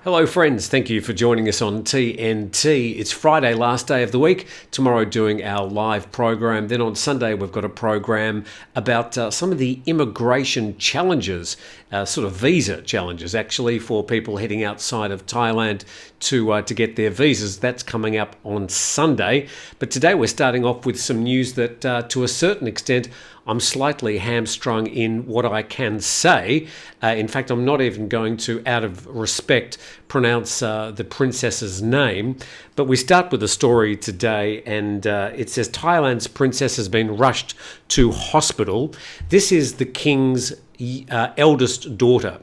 Hello friends, thank you for joining us on TNT. It's Friday, last day of the week. Tomorrow doing our live program. Then on Sunday we've got a program about some of the immigration challenges, sort of visa challenges actually, for people heading outside of Thailand to get their visas. That's coming up on Sunday. But today we're starting off with some news that to a certain extent I'm slightly hamstrung in what I can say. In fact, I'm not even going to, out of respect, pronounce the princess's name. But we start with a story today, and it says Thailand's princess has been rushed to hospital. This is the king's eldest daughter.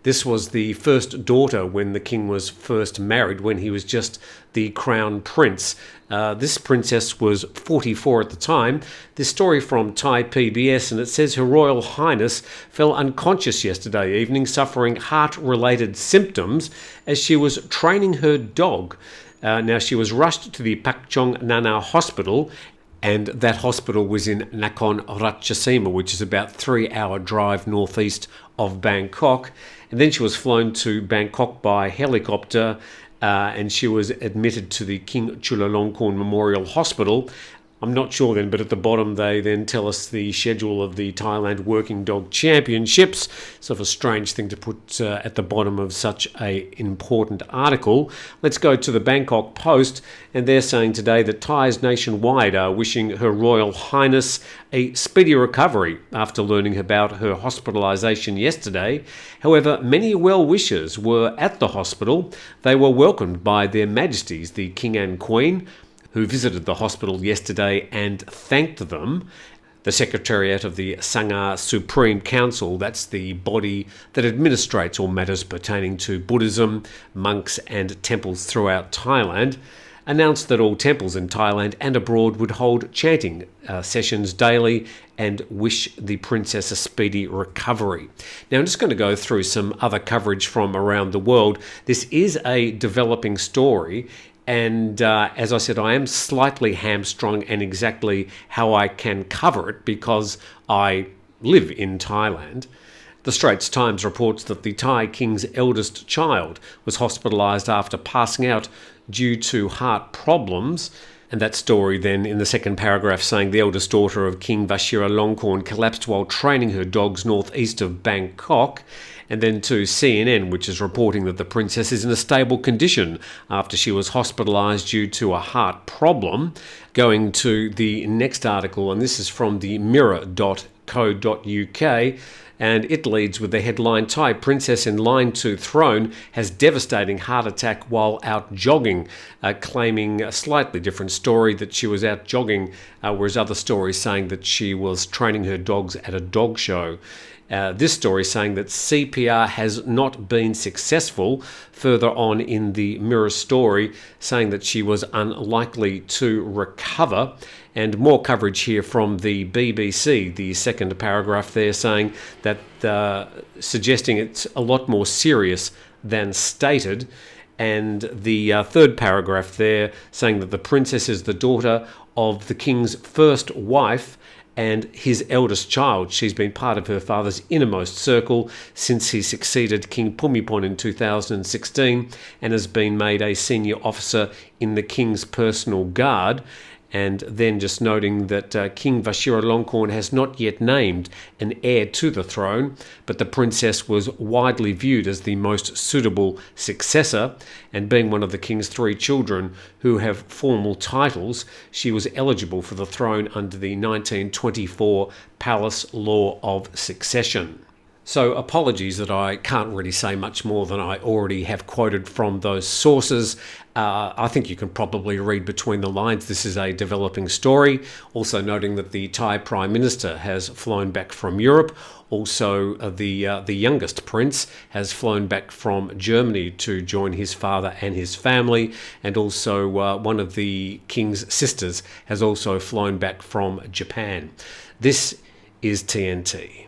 This was the first daughter when the king was first married, when he was just the crown prince. This princess was 44 at the time. This story from Thai PBS, and it says Her Royal Highness fell unconscious yesterday evening, suffering heart-related symptoms as she was training her dog. Now, she was rushed to the Pak Chong Nana Hospital, and that hospital was in Nakhon Ratchasima, which is about 3-hour drive northeast of Bangkok. And then she was flown to Bangkok by helicopter, and she was admitted to the King Chulalongkorn Memorial Hospital. I'm not sure then, but at the bottom they then tell us the schedule of the Thailand Working Dog Championships. Sort of a strange thing to put at the bottom of such an important article. Let's go to the Bangkok Post, and they're saying today that Thais nationwide are wishing Her Royal Highness a speedy recovery after learning about her hospitalisation yesterday. However, many well-wishers were at the hospital. They were welcomed by their Majesties, the King and Queen, who visited the hospital yesterday and thanked them. The Secretariat of the Sangha Supreme Council, that's the body that administrates all matters pertaining to Buddhism, monks and temples throughout Thailand, announced that all temples in Thailand and abroad would hold chanting sessions daily and wish the princess a speedy recovery. Now, I'm just going to go through some other coverage from around the world. This is a developing story, and as I said, I am slightly hamstrung in exactly how I can cover it because I live in Thailand. The Straits Times reports that the Thai king's eldest child was hospitalised after passing out due to heart problems. And that story then in the second paragraph saying the eldest daughter of King Vajiralongkorn collapsed while training her dogs northeast of Bangkok. And then to CNN, which is reporting that the princess is in a stable condition after she was hospitalised due to a heart problem. Going to the next article, and this is from the mirror.co.uk, and it leads with the headline, Thai princess in line to throne has devastating heart attack while out jogging, claiming a slightly different story that she was out jogging, whereas other stories saying that she was training her dogs at a dog show. This story saying that CPR has not been successful. Further on in the Mirror story, saying that she was unlikely to recover. And more coverage here from the BBC, the second paragraph there saying that suggesting it's a lot more serious than stated. And the third paragraph there saying that the princess is the daughter of the king's first wife and his eldest child. She's been part of her father's innermost circle since he succeeded King Bhumibol in 2016 and has been made a senior officer in the king's personal guard. And then just noting that King Vajiralongkorn has not yet named an heir to the throne, but the princess was widely viewed as the most suitable successor, and being one of the king's 3 children who have formal titles, she was eligible for the throne under the 1924 Palace Law of Succession. So apologies that I can't really say much more than I already have quoted from those sources. I think you can probably read between the lines. This is a developing story. Also noting that the Thai Prime Minister has flown back from Europe. Also, the youngest prince has flown back from Germany to join his father and his family. And also one of the king's sisters has also flown back from Japan. This is TNT.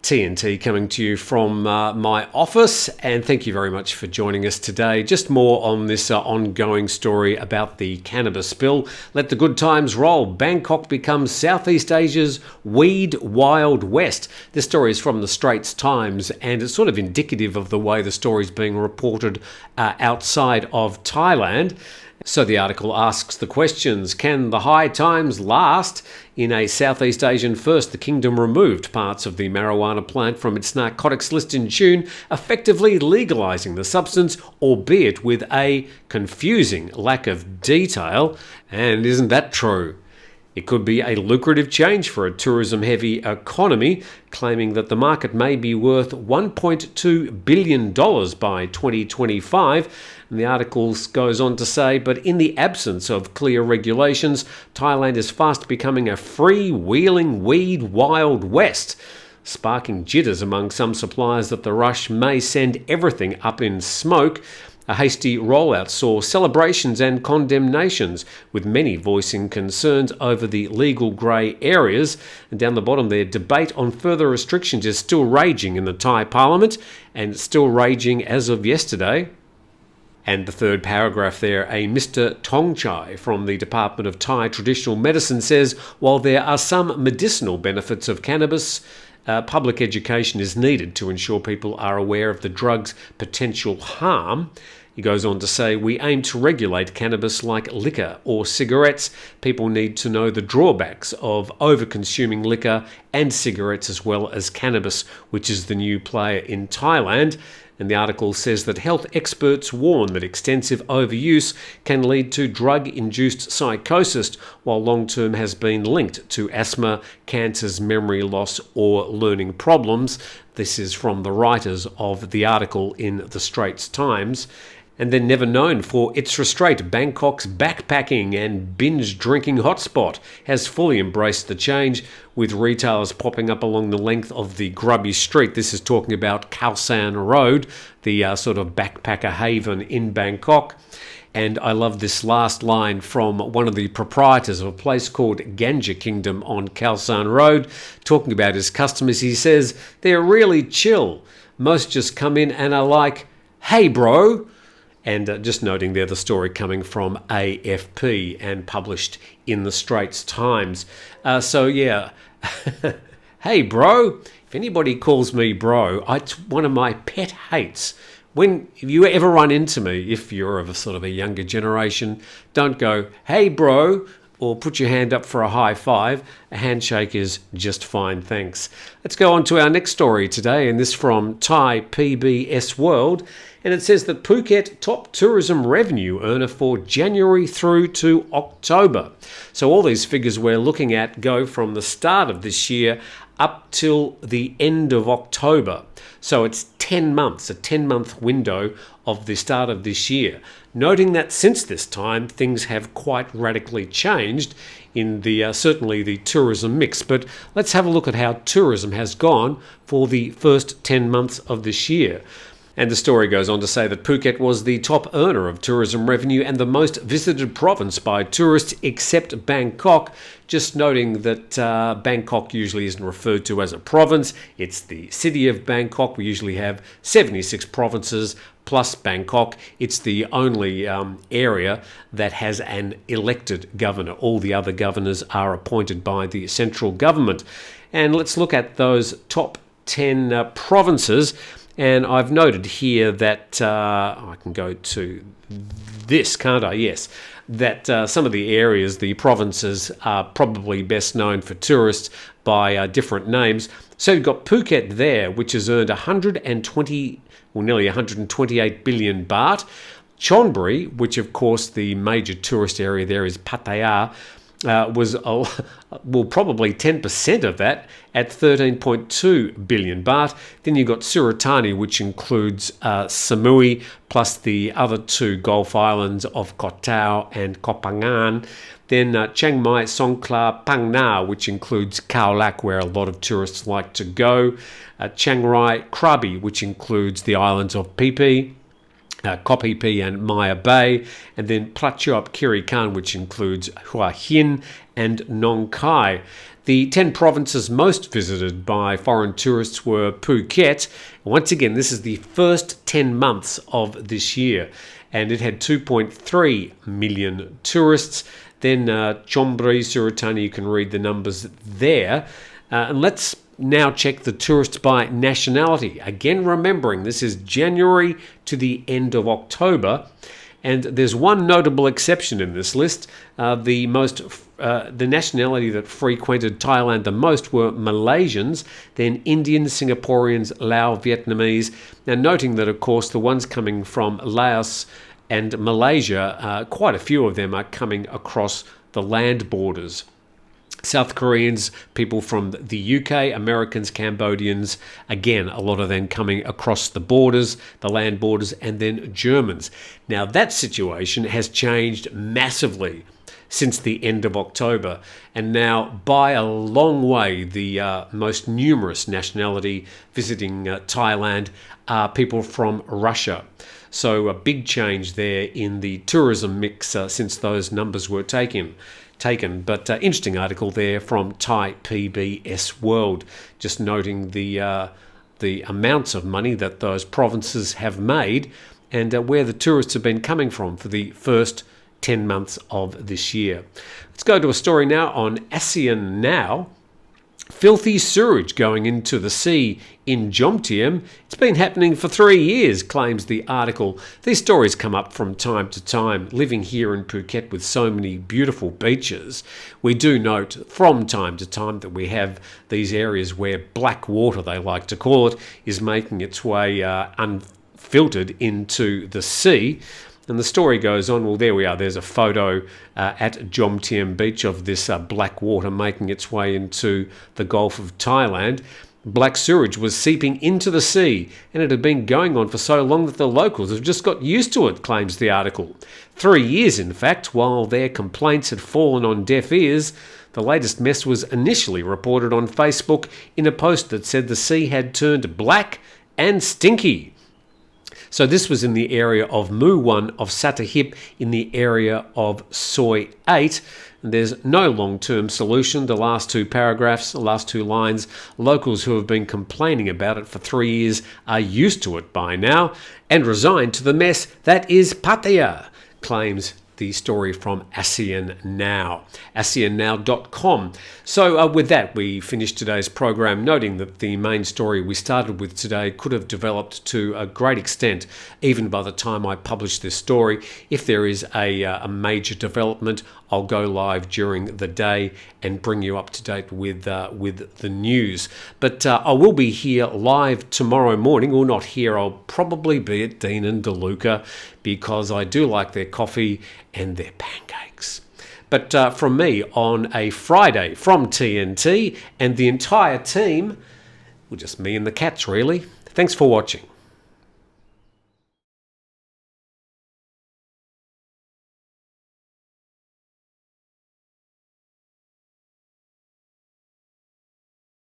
TNT coming to you from my office, and thank you very much for joining us today. Just more on this ongoing story about the cannabis bill. Let the good times roll. Bangkok becomes Southeast Asia's weed Wild West. This story is from the Straits Times, and it's sort of indicative of the way the story is being reported outside of Thailand. So the article asks the questions: can the high times last? In a Southeast Asian first, the kingdom removed parts of the marijuana plant from its narcotics list in June, effectively legalising the substance, albeit with a confusing lack of detail. And isn't that true? It could be a lucrative change for a tourism-heavy economy, claiming that the market may be worth $1.2 billion by 2025. And the article goes on to say, but in the absence of clear regulations, Thailand is fast becoming a freewheeling weed Wild West, sparking jitters among some suppliers that the rush may send everything up in smoke. A hasty rollout saw celebrations and condemnations, with many voicing concerns over the legal grey areas. And down the bottom there, debate on further restrictions is still raging in the Thai parliament, and still raging as of yesterday. And the third paragraph there, a Mr. Tongchai from the Department of Thai Traditional Medicine says, while there are some medicinal benefits of cannabis, public education is needed to ensure people are aware of the drug's potential harm. He goes on to say, we aim to regulate cannabis like liquor or cigarettes. People need to know the drawbacks of over-consuming liquor and cigarettes as well as cannabis, which is the new player in Thailand. And the article says that health experts warn that extensive overuse can lead to drug-induced psychosis, while long-term has been linked to asthma, cancers, memory loss, or learning problems. This is from the writers of the article in the Straits Times. And then, never known for its restraint, Bangkok's backpacking and binge drinking hotspot has fully embraced the change, with retailers popping up along the length of the grubby street. This is talking about Khao San Road, the sort of backpacker haven in Bangkok. And I love this last line from one of the proprietors of a place called Ganja Kingdom on Khao San Road, talking about his customers. He says, they're really chill. Most just come in and are like, hey bro. And just noting there the story coming from AFP and published in the Straits Times. So yeah, hey bro, if anybody calls me bro, it's one of my pet hates. When you ever run into me, if you're of a sort of a younger generation, don't go, hey bro, or put your hand up for a high five. A handshake is just fine, thanks. Let's go on to our next story today, and this from Thai PBS World. And it says that Phuket top tourism revenue earner for January through to October. So all these figures we're looking at go from the start of this year up till the end of October. So it's 10 months, a 10-month window of the start of this year. Noting that since this time, things have quite radically changed in the certainly the tourism mix. But let's have a look at how tourism has gone for the first 10 months of this year. And the story goes on to say that Phuket was the top earner of tourism revenue and the most visited province by tourists except Bangkok. Just noting that Bangkok usually isn't referred to as a province. It's the city of Bangkok. We usually have 76 provinces plus Bangkok. It's the only area that has an elected governor. All the other governors are appointed by the central government. And let's look at those top 10 provinces. And I've noted here that, I can go to this, can't I? Yes. That some of the areas, the provinces, are probably best known for tourists by different names. So you've got Phuket there, which has earned nearly 128 billion baht. Chonburi, which of course the major tourist area there is Pattaya, was probably 10% of that at 13.2 billion baht. Then you've got Suratani, which includes Samui plus the other two Gulf islands of Koh Tao and Koh Phangan. Then Chiang Mai, Songkhla, Phang Na, which includes Khao Lak, where a lot of tourists like to go. Chiang Rai, Krabi, which includes the islands of Phi Phi. Koh Phi and Maya Bay, and then Prachuap Khiri Khan, which includes Hua Hin and Nong Khai. The 10 provinces most visited by foreign tourists were Phuket. Once again, this is the first 10 months of this year, and it had 2.3 million tourists. Then Chonburi, Suratani, you can read the numbers there. And let's now check the tourists by nationality. Again, remembering this is January to the end of October, and there's one notable exception in this list. The nationality that frequented Thailand the most were Malaysians, then Indians, Singaporeans, Lao, Vietnamese. Now, noting that, of course, the ones coming from Laos and Malaysia, quite a few of them are coming across the land borders. South Koreans, people from the UK, Americans, Cambodians, again, a lot of them coming across the borders, the land borders, and then Germans. Now, that situation has changed massively since the end of October, and now, by a long way, the most numerous nationality visiting Thailand are people from Russia. So a big change there in the tourism mix since those numbers were taken. But interesting article there from Thai PBS World, just noting the amounts of money that those provinces have made and where the tourists have been coming from for the first 10 months of this year. Let's go to a story now on ASEAN Now. Filthy sewage going into the sea in Jomtien. It's been happening for 3 years, claims the article. These stories come up from time to time. Living here in Phuket with so many beautiful beaches, we do note from time to time that we have these areas where black water, they like to call it, is making its way unfiltered into the sea. And the story goes on, well, there we are. There's a photo at Jomtien Beach of this black water making its way into the Gulf of Thailand. Black sewage was seeping into the sea, and it had been going on for so long that the locals have just got used to it, claims the article. 3 years, in fact, while their complaints had fallen on deaf ears. The latest mess was initially reported on Facebook in a post that said the sea had turned black and stinky. So this was in the area of Mu 1 of Satahip in the area of Soi 8. And there's no long-term solution. The last two paragraphs, the last two lines, locals who have been complaining about it for 3 years are used to it by now and resigned to the mess that is Pattaya, claims the story from ASEAN Now, ASEANnow.com. So with that, we finished today's program, noting that the main story we started with today could have developed to a great extent, even by the time I publish this story. If there is a major development, I'll go live during the day and bring you up to date with the news. But I will be here live tomorrow morning, or not here, I'll probably be at Dean and DeLuca, because I do like their coffee and their pancakes. But from me on a Friday from TNT and the entire team, well, just me and the cats really. Thanks for watching.